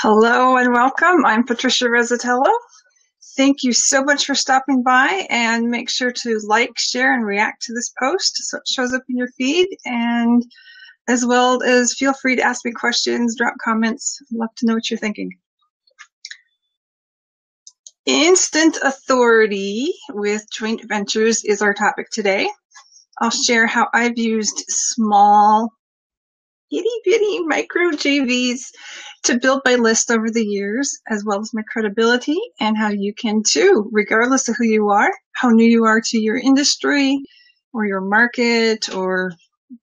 Hello and welcome. I'm Patricia Rosatello. Thank you so much for stopping by, and make sure to like, share, and react to this post so it shows up in your feed, and as well as feel free to ask me questions, drop comments. I'd love to know what you're thinking. Instant authority with joint ventures is our topic today. I'll share how I've used small, itty-bitty micro JVs to build my list over the years, as well as my credibility, and how you can too, regardless of who you are, how new you are to your industry or your market or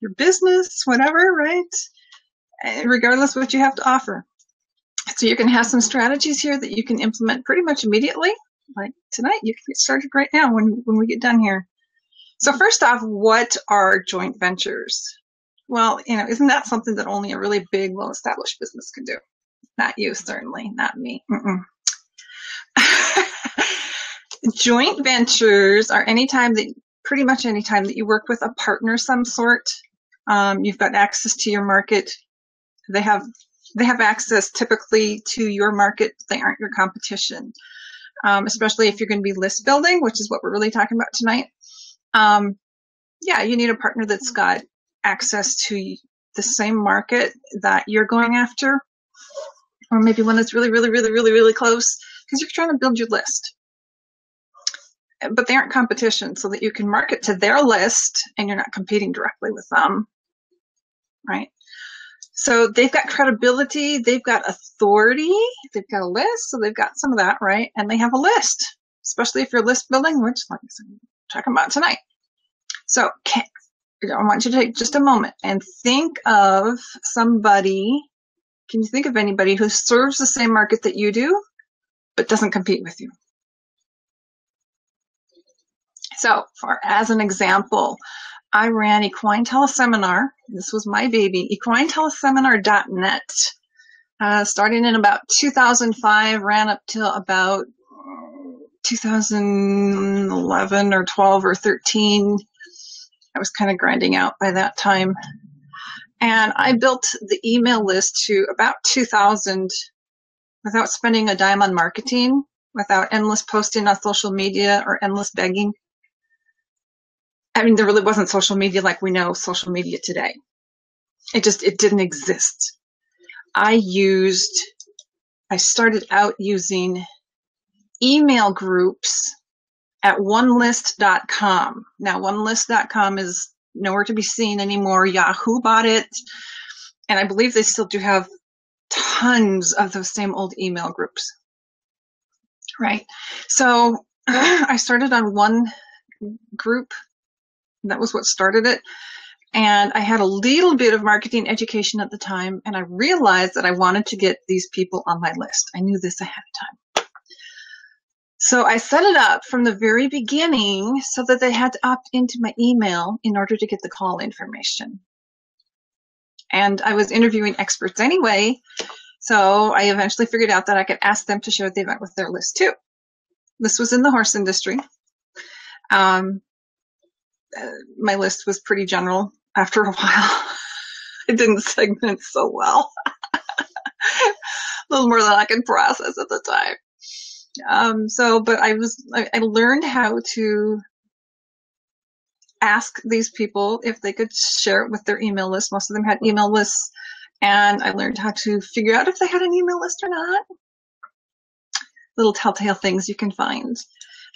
your business, whatever, right? Regardless of what you have to offer. So you can have some strategies here that you can implement pretty much immediately. Like tonight, you can get started right now when we get done here. So first off, what are joint ventures? Well, isn't that something that only a really big, well-established business can do? Not you, certainly, not me. Joint ventures are pretty much any time that you work with a partner of some sort. You've got access to your market. They have access typically to your market. They aren't your competition, especially if you're going to be list building, which is what we're really talking about tonight. Yeah, you need a partner that's got access to the same market that you're going after, or maybe one that's really, really, really, really, really close, because you're trying to build your list. But they aren't competition, so that you can market to their list and you're not competing directly with them, right? So they've got credibility, they've got authority, they've got a list, so they've got some of that, right? And they have a list, especially if you're list building, which, like I said, we're talking about tonight. So I want you to take just a moment and think of somebody. Can you think of anybody who serves the same market that you do, but doesn't compete with you? So, as an example, I ran Equine Teleseminar. This was my baby, equineteleseminar.net. Starting in about 2005, ran up till about 2011 or 12 or 13. I was kind of grinding out by that time. And I built the email list to about 2,000 without spending a dime on marketing, without endless posting on social media or endless begging. I mean, there really wasn't social media like we know social media today. It didn't exist. I started out using email groups at onelist.com. Now, onelist.com is nowhere to be seen anymore. Yahoo bought it, and I believe they still do have tons of those same old email groups, right? So I started on one group. That was what started it. And I had a little bit of marketing education at the time, and I realized that I wanted to get these people on my list. I knew this ahead of time. So I set it up from the very beginning so that they had to opt into my email in order to get the call information. And I was interviewing experts anyway, so I eventually figured out that I could ask them to share the event with their list too. This was in the horse industry. My list was pretty general after a while. I didn't segment so well. A little more than I could process at the time. But I learned how to ask these people if they could share it with their email list. Most of them had email lists, and I learned how to figure out if they had an email list or not. Little telltale things you can find.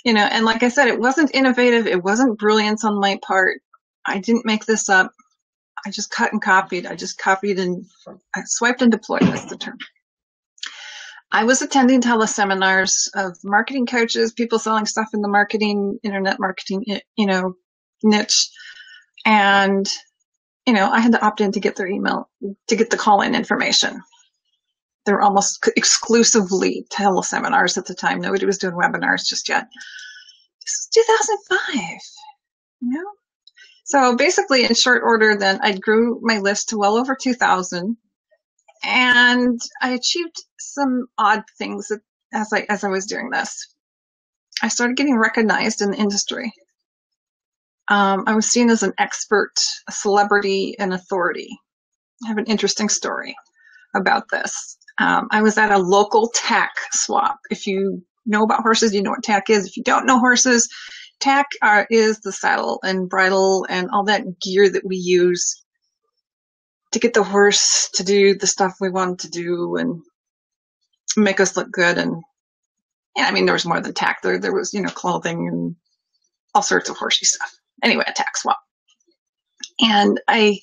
And like I said, it wasn't innovative. It wasn't brilliance on my part. I didn't make this up. I just cut and copied. I just copied and I swiped and deployed. That's the term. I was attending teleseminars of marketing coaches, people selling stuff in the internet marketing, niche. And, I had to opt in to get their email, to get the call-in information. They were almost exclusively teleseminars at the time. Nobody was doing webinars just yet. This was 2005, So basically, in short order, then I grew my list to well over 2,000, and I achieved some odd things as I was doing this. I started getting recognized in the industry. I was seen as an expert, a celebrity, an authority. I have an interesting story about this. I was at a local tack swap. If you know about horses, you know what tack is. If you don't know horses, tack is the saddle and bridle and all that gear that we use to get the horse to do the stuff we want to do and make us look good. And yeah, I mean, there was more than tack. There was, clothing and all sorts of horsey stuff. Anyway, a tack swap. And I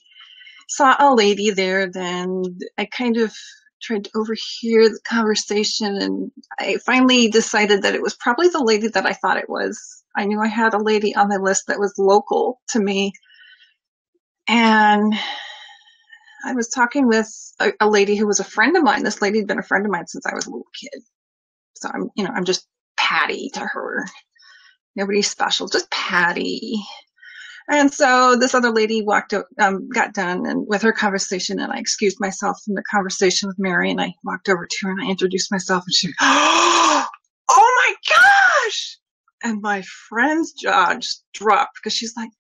saw a lady there, then I kind of tried to overhear the conversation, and I finally decided that it was probably the lady that I thought it was. I knew I had a lady on my list that was local to me, and I was talking with a lady who was a friend of mine. This lady had been a friend of mine since I was a little kid. So I'm just Patty to her. Nobody special, just Patty. And so this other lady got done and with her conversation, and I excused myself from the conversation with Mary, and I walked over to her and I introduced myself, and she, oh my gosh! And my friend's jaw just dropped because she's like,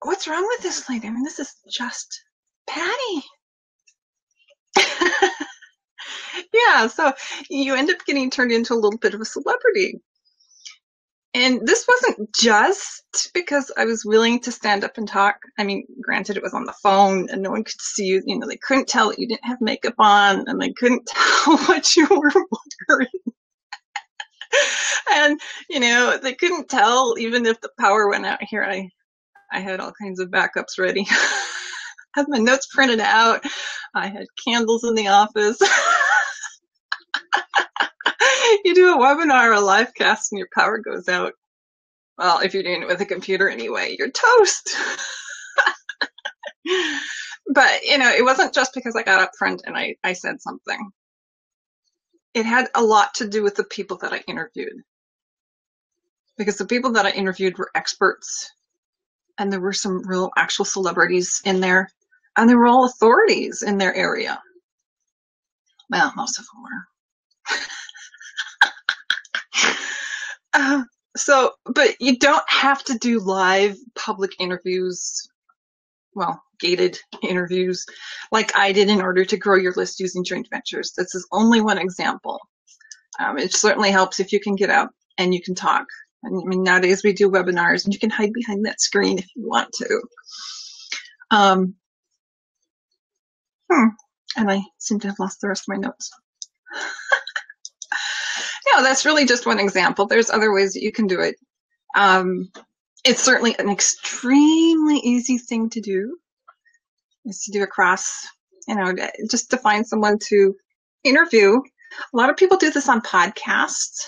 what's wrong with this lady? I mean, this is just Patty. Yeah, so you end up getting turned into a little bit of a celebrity. And this wasn't just because I was willing to stand up and talk. I mean, granted, it was on the phone and no one could see you. They couldn't tell that you didn't have makeup on, and they couldn't tell what you were wearing. And, they couldn't tell even if the power went out here. I had all kinds of backups ready. I had my notes printed out. I had candles in the office. You do a webinar or a live cast and your power goes out. Well, if you're doing it with a computer anyway, you're toast. But, it wasn't just because I got up front and I said something. It had a lot to do with the people that I interviewed. Because the people that I interviewed were experts, and there were some real actual celebrities in there, and they were all authorities in their area. Well, most of them were. But you don't have to do live public interviews, well, gated interviews, like I did in order to grow your list using joint ventures. This is only one example. It certainly helps if you can get out and you can talk. And I mean, nowadays we do webinars and you can hide behind that screen if you want to. And I seem to have lost the rest of my notes. No, that's really just one example. There's other ways that you can do it. It's certainly an extremely easy thing to do, is to do across, just to find someone to interview. A lot of people do this on podcasts,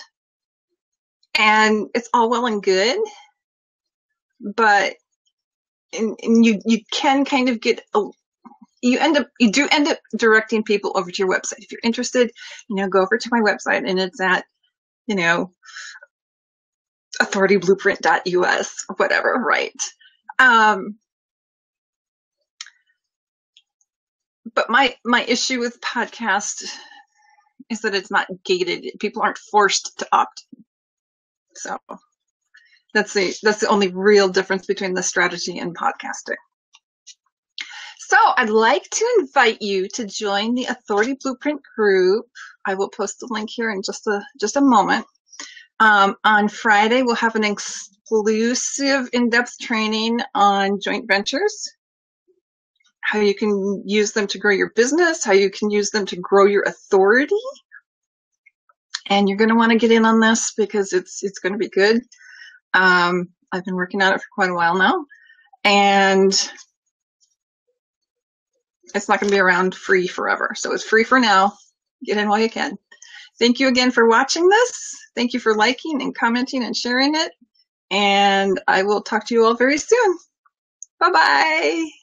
and it's all well and good, but and you can kind of get you do end up directing people over to your website. If you're interested, go over to my website, and it's at, authorityblueprint.us, whatever, right? But my issue with podcast is that it's not gated. People aren't forced to opt in. So that's the only real difference between the strategy and podcasting. So I'd like to invite you to join the Authority Blueprint group. I will post the link here in just a moment. On Friday, we'll have an exclusive in-depth training on joint ventures, how you can use them to grow your business, how you can use them to grow your authority. And you're going to want to get in on this because it's going to be good. I've been working on it for quite a while now, and it's not going to be around free forever. So it's free for now. Get in while you can. Thank you again for watching this. Thank you for liking and commenting and sharing it. And I will talk to you all very soon. Bye-bye.